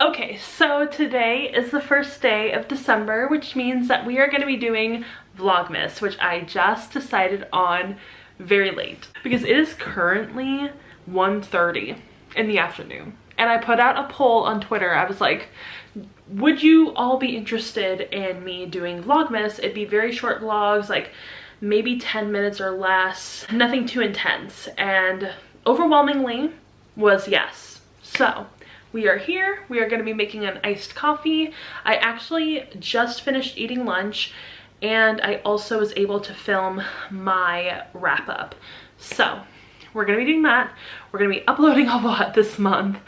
Okay, so today is the first day of December, which means that we are going to be doing Vlogmas, which I just decided on very late because it is currently 1:30 in the afternoon. And I put out a poll on Twitter. I was like, would you all be interested in me doing Vlogmas? It'd be very short vlogs, like maybe 10 minutes or less, nothing too intense. And overwhelmingly was yes. So we are here. We are going to be making an iced coffee. I actually just finished eating lunch and I also was able to film my wrap up. So we're going to be doing that. We're going to be uploading a lot this month.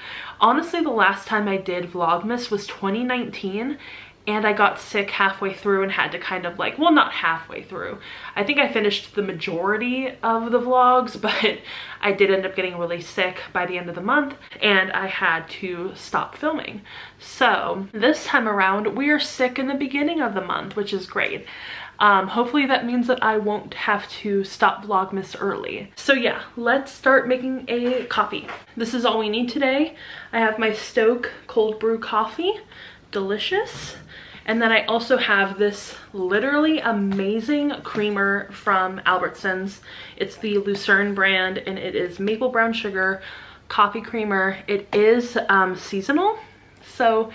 Honestly, the last time I did Vlogmas was 2019 and I got sick halfway through and had to kind of like, well, not halfway through. I think I finished the majority of the vlogs, but I did end up getting really sick by the end of the month and I had to stop filming. So this time around, we are sick in the beginning of the month, which is great. Hopefully that means that I won't have to stop Vlogmas early. So yeah, let's start making a coffee. This is all we need today. I have my Stoke cold brew coffee, delicious. And then I also have this literally amazing creamer from Albertsons. It's the Lucerne brand and it is maple brown sugar coffee creamer. It is seasonal, so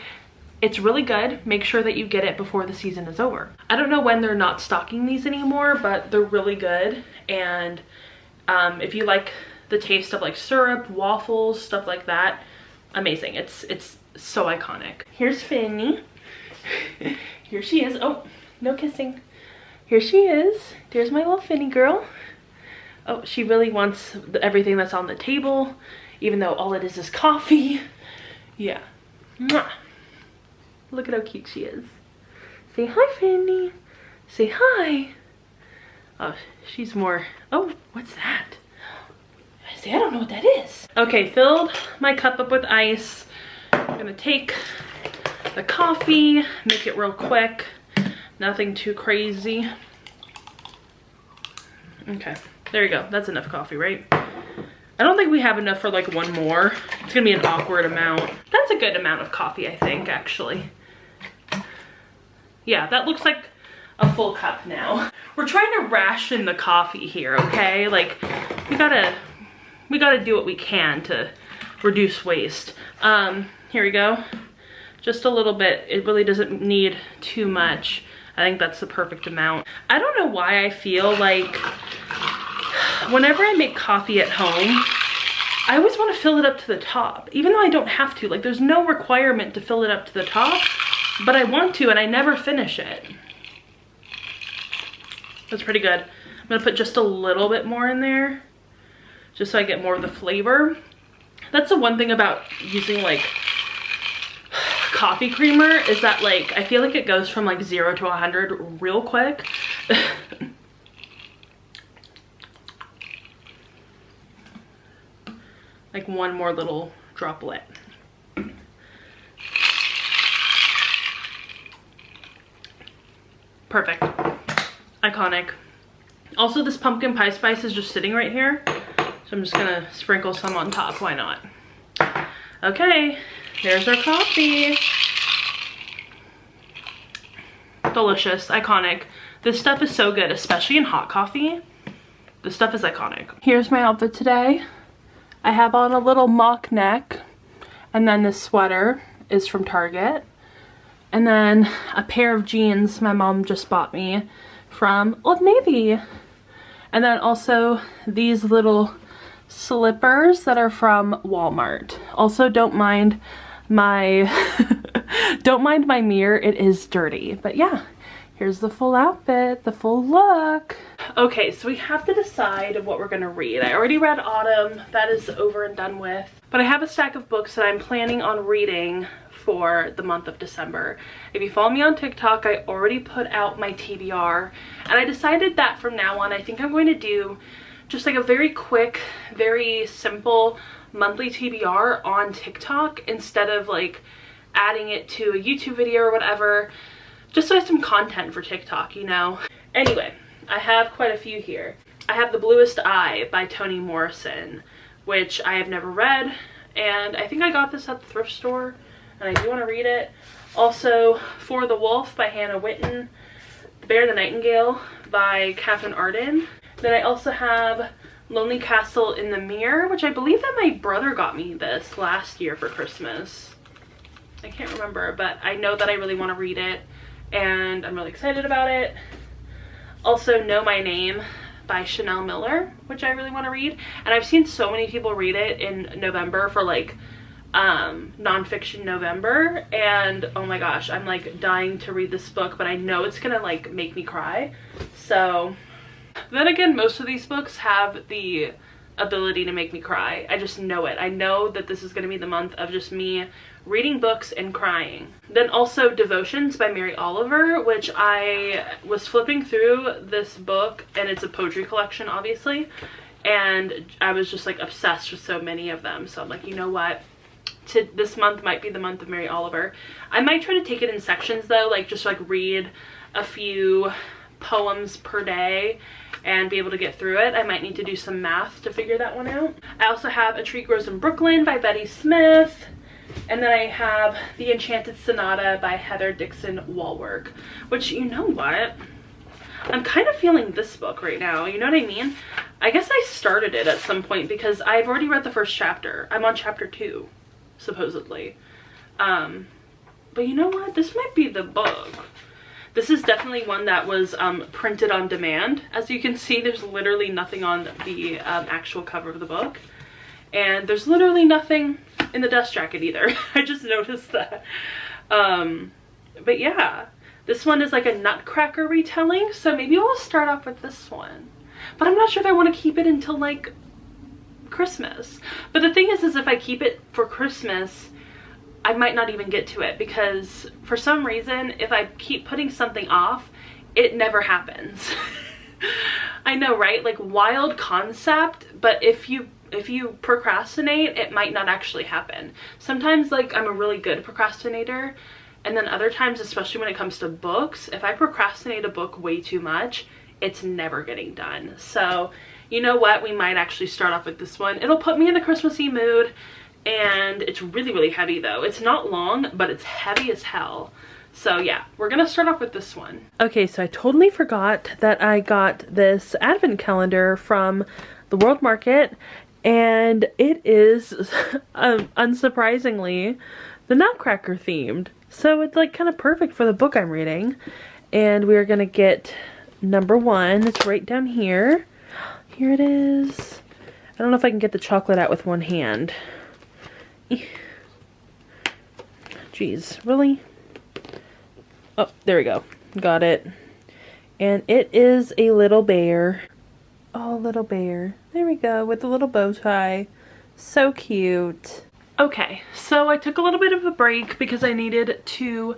it's really good. Make sure that you get it before the season is over. I don't know when they're not stocking these anymore, but they're really good. And if you like the taste of like syrup, waffles, stuff like that, amazing. It's so iconic. Here's Finny. Here she is. Oh, no kissing. Here she is. There's my little Finny girl. Oh, she really wants everything that's on the table, even though all it is coffee. Yeah. Mwah. Look at how cute she is. Say hi, Finny. Say hi. Oh, she's more. Oh, what's that? I don't know what that is. Okay, filled my cup up with ice. I'm gonna take the coffee, make it real quick, nothing too crazy. Okay, there you go. That's enough coffee, right? I don't think we have enough for like one more. It's gonna be an awkward amount. That's a good amount of coffee, I think, actually. Yeah, that looks like a full cup now. We're trying to ration the coffee here, okay? Like, we gotta do what we can to reduce waste. Here we go. Just a little bit. It really doesn't need too much. I think that's the perfect amount. I don't know why I feel like whenever I make coffee at home, I always want to fill it up to the top, even though I don't have to. Like, there's no requirement to fill it up to the top, but I want to and I never finish it. That's pretty good. I'm gonna put just a little bit more in there just so I get more of the flavor. That's the one thing about using like coffee creamer is that like I feel like it goes from like 0 to 100 real quick. Like one more little droplet. Perfect. Iconic. Also, this pumpkin pie spice is just sitting right here, so I'm just gonna sprinkle some on top. Why not? Okay, there's our coffee. Delicious, iconic. This stuff is so good, especially in hot coffee. This stuff is iconic. Here's my outfit today. I have on a little mock neck, and then this sweater is from Target, and then a pair of jeans my mom just bought me from Old Navy, and then also these little slippers that are from Walmart. Also, don't mind my don't mind my mirror, it is dirty, but yeah, here's the full outfit, the full look. Okay, so we have to decide what we're gonna read. I already read Autumn, that is over and done with, but I have a stack of books that I'm planning on reading for the month of December. If you follow me on TikTok, I already put out my TBR, and I decided that from now on I think I'm going to do just like a very quick, very simple monthly TBR on TikTok instead of like adding it to a YouTube video or whatever, just so I have some content for TikTok, you know? Anyway, I have quite a few here. I have The Bluest Eye by Toni Morrison, which I have never read, and I think I got this at the thrift store, and I do want to read it. Also, For the Wolf by Hannah Witten, The Bear and the Nightingale by Catherine Arden. Then I also have Lonely Castle in the Mirror, which I believe that my brother got me this last year for Christmas. I can't remember, but I know that I really want to read it, and I'm really excited about it. Also, Know My Name by Chanel Miller, which I really want to read, and I've seen so many people read it in November for like nonfiction November, and oh my gosh, I'm like dying to read this book, but I know it's gonna like make me cry. So then again, most of these books have the ability to make me cry. I just know it. I know that this is gonna be the month of just me reading books and crying. Then also Devotions by Mary Oliver, which I was flipping through this book, and it's a poetry collection obviously, and I was just like obsessed with so many of them. So I'm like, you know what, this month might be the month of Mary Oliver. I might try to take it in sections though, like just like read a few poems per day and be able to get through it. I might need to do some math to figure that one out. I also have A Tree Grows in Brooklyn by Betty Smith. And then I have The Enchanted Sonata by Heather Dixon Walwork, which, you know what? I'm kind of feeling this book right now, you know what I mean? I guess I started it at some point because I've already read the first chapter. I'm on chapter 2, supposedly. But you know what? This might be the book. This is definitely one that was printed on demand. As you can see, there's literally nothing on the actual cover of the book. And there's literally nothing in the dust jacket either. I just noticed that. But yeah, this one is like a Nutcracker retelling, so maybe we'll start off with this one. But I'm not sure if I want to keep it until like Christmas. But the thing is if I keep it for Christmas, I might not even get to it, because for some reason, if I keep putting something off, it never happens. I know, right? Like, wild concept, but if you procrastinate, it might not actually happen. Sometimes, like, I'm a really good procrastinator, and then other times, especially when it comes to books, if I procrastinate a book way too much, it's never getting done. So, you know what? We might actually start off with this one. It'll put me in the Christmassy mood, and it's really, really heavy, though. It's not long, but it's heavy as hell. So yeah, we're gonna start off with this one. Okay, so I totally forgot that I got this advent calendar from the World Market, and it is unsurprisingly the Nutcracker themed. So it's like kind of perfect for the book I'm reading. And we are gonna get number 1. It's right down here. Here it is. I don't know if I can get the chocolate out with one hand. Jeez, really? Oh, there we go. Got it. And it is a little bear. Oh, little bear. There we go, with the little bow tie. So cute. Okay, so I took a little bit of a break because I needed to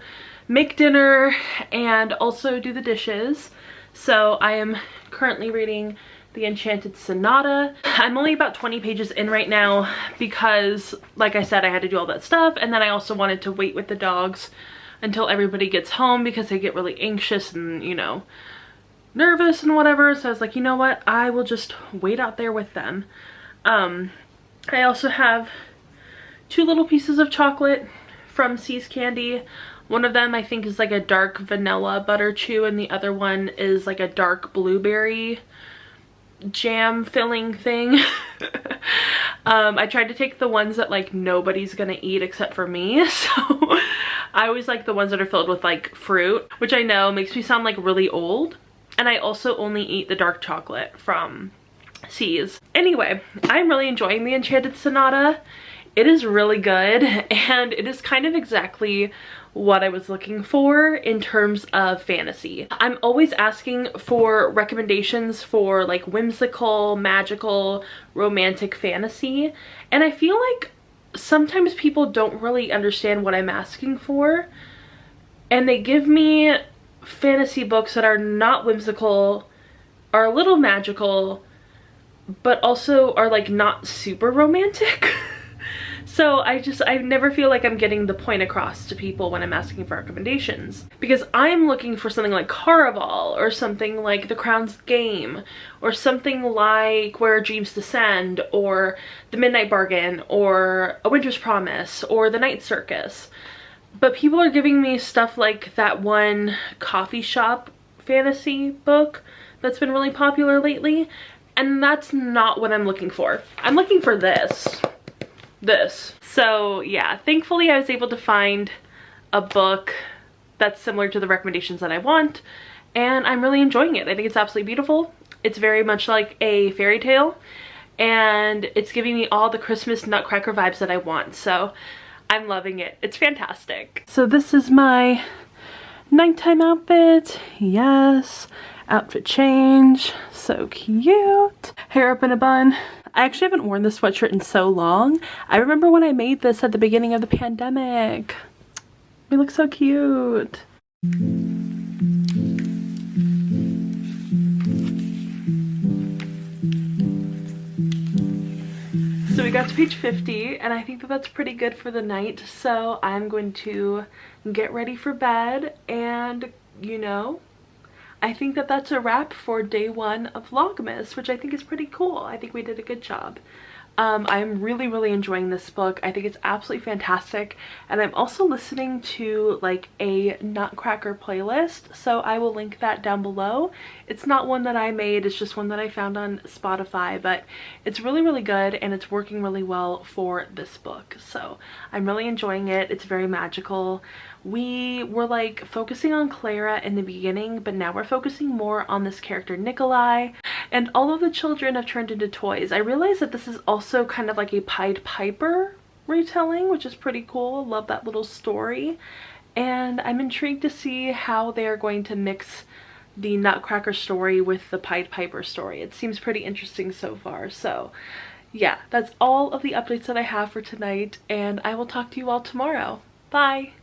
make dinner and also do the dishes. So I am currently reading The Enchanted Sonata. I'm only about 20 pages in right now because, like I said, I had to do all that stuff, and then I also wanted to wait with the dogs until everybody gets home because they get really anxious and, you know, nervous and whatever. So I was like, you know what, I will just wait out there with them. I also have 2 little pieces of chocolate from See's Candy. One of them I think is like a dark vanilla butter chew, and the other one is like a dark blueberry jam filling thing. I tried to take the ones that like nobody's gonna eat except for me, so I always like the ones that are filled with like fruit, which I know makes me sound like really old. And I also only eat the dark chocolate from See's. Anyway, I'm really enjoying The Enchanted Sonata. It is really good, and it is kind of exactly what I was looking for in terms of fantasy. I'm always asking for recommendations for like whimsical, magical, romantic fantasy, and I feel like sometimes people don't really understand what I'm asking for, and they give me fantasy books that are not whimsical, are a little magical, but also are like not super romantic. So I never feel like I'm getting the point across to people when I'm asking for recommendations, because I'm looking for something like Caraval or something like The Crown's Game or something like Where Our Dreams Descend or The Midnight Bargain or A Winter's Promise or The Night Circus. But people are giving me stuff like that one coffee shop fantasy book that's been really popular lately, and that's not what I'm looking for. I'm looking for this. So yeah, thankfully I was able to find a book that's similar to the recommendations that I want, and I'm really enjoying it. I think it's absolutely beautiful. It's very much like a fairy tale, and it's giving me all the Christmas Nutcracker vibes that I want, so I'm loving it. It's fantastic. So this is my nighttime outfit. Yes, outfit change. So cute. Hair up in a bun. I actually haven't worn this sweatshirt in so long. I remember when I made this at the beginning of the pandemic. We look so cute. So we got to page 50, and I think that that's pretty good for the night. So I'm going to get ready for bed, and you know, I think that that's a wrap for day 1 of Vlogmas, which I think is pretty cool. I think we did a good job. I'm really enjoying this book. I think it's absolutely fantastic, and I'm also listening to like a Nutcracker playlist, so I will link that down below. It's not one that I made, it's just one that I found on Spotify, but it's really good, and it's working really well for this book. So I'm really enjoying it. It's very magical. We were like focusing on Clara in the beginning, but now we're focusing more on this character Nikolai, and all of the children have turned into toys. I realize that this is also kind of like a Pied Piper retelling, which is pretty cool. Love that little story, and I'm intrigued to see how they're going to mix the Nutcracker story with the Pied Piper story. It seems pretty interesting so far. So yeah, that's all of the updates that I have for tonight, and I will talk to you all tomorrow. Bye!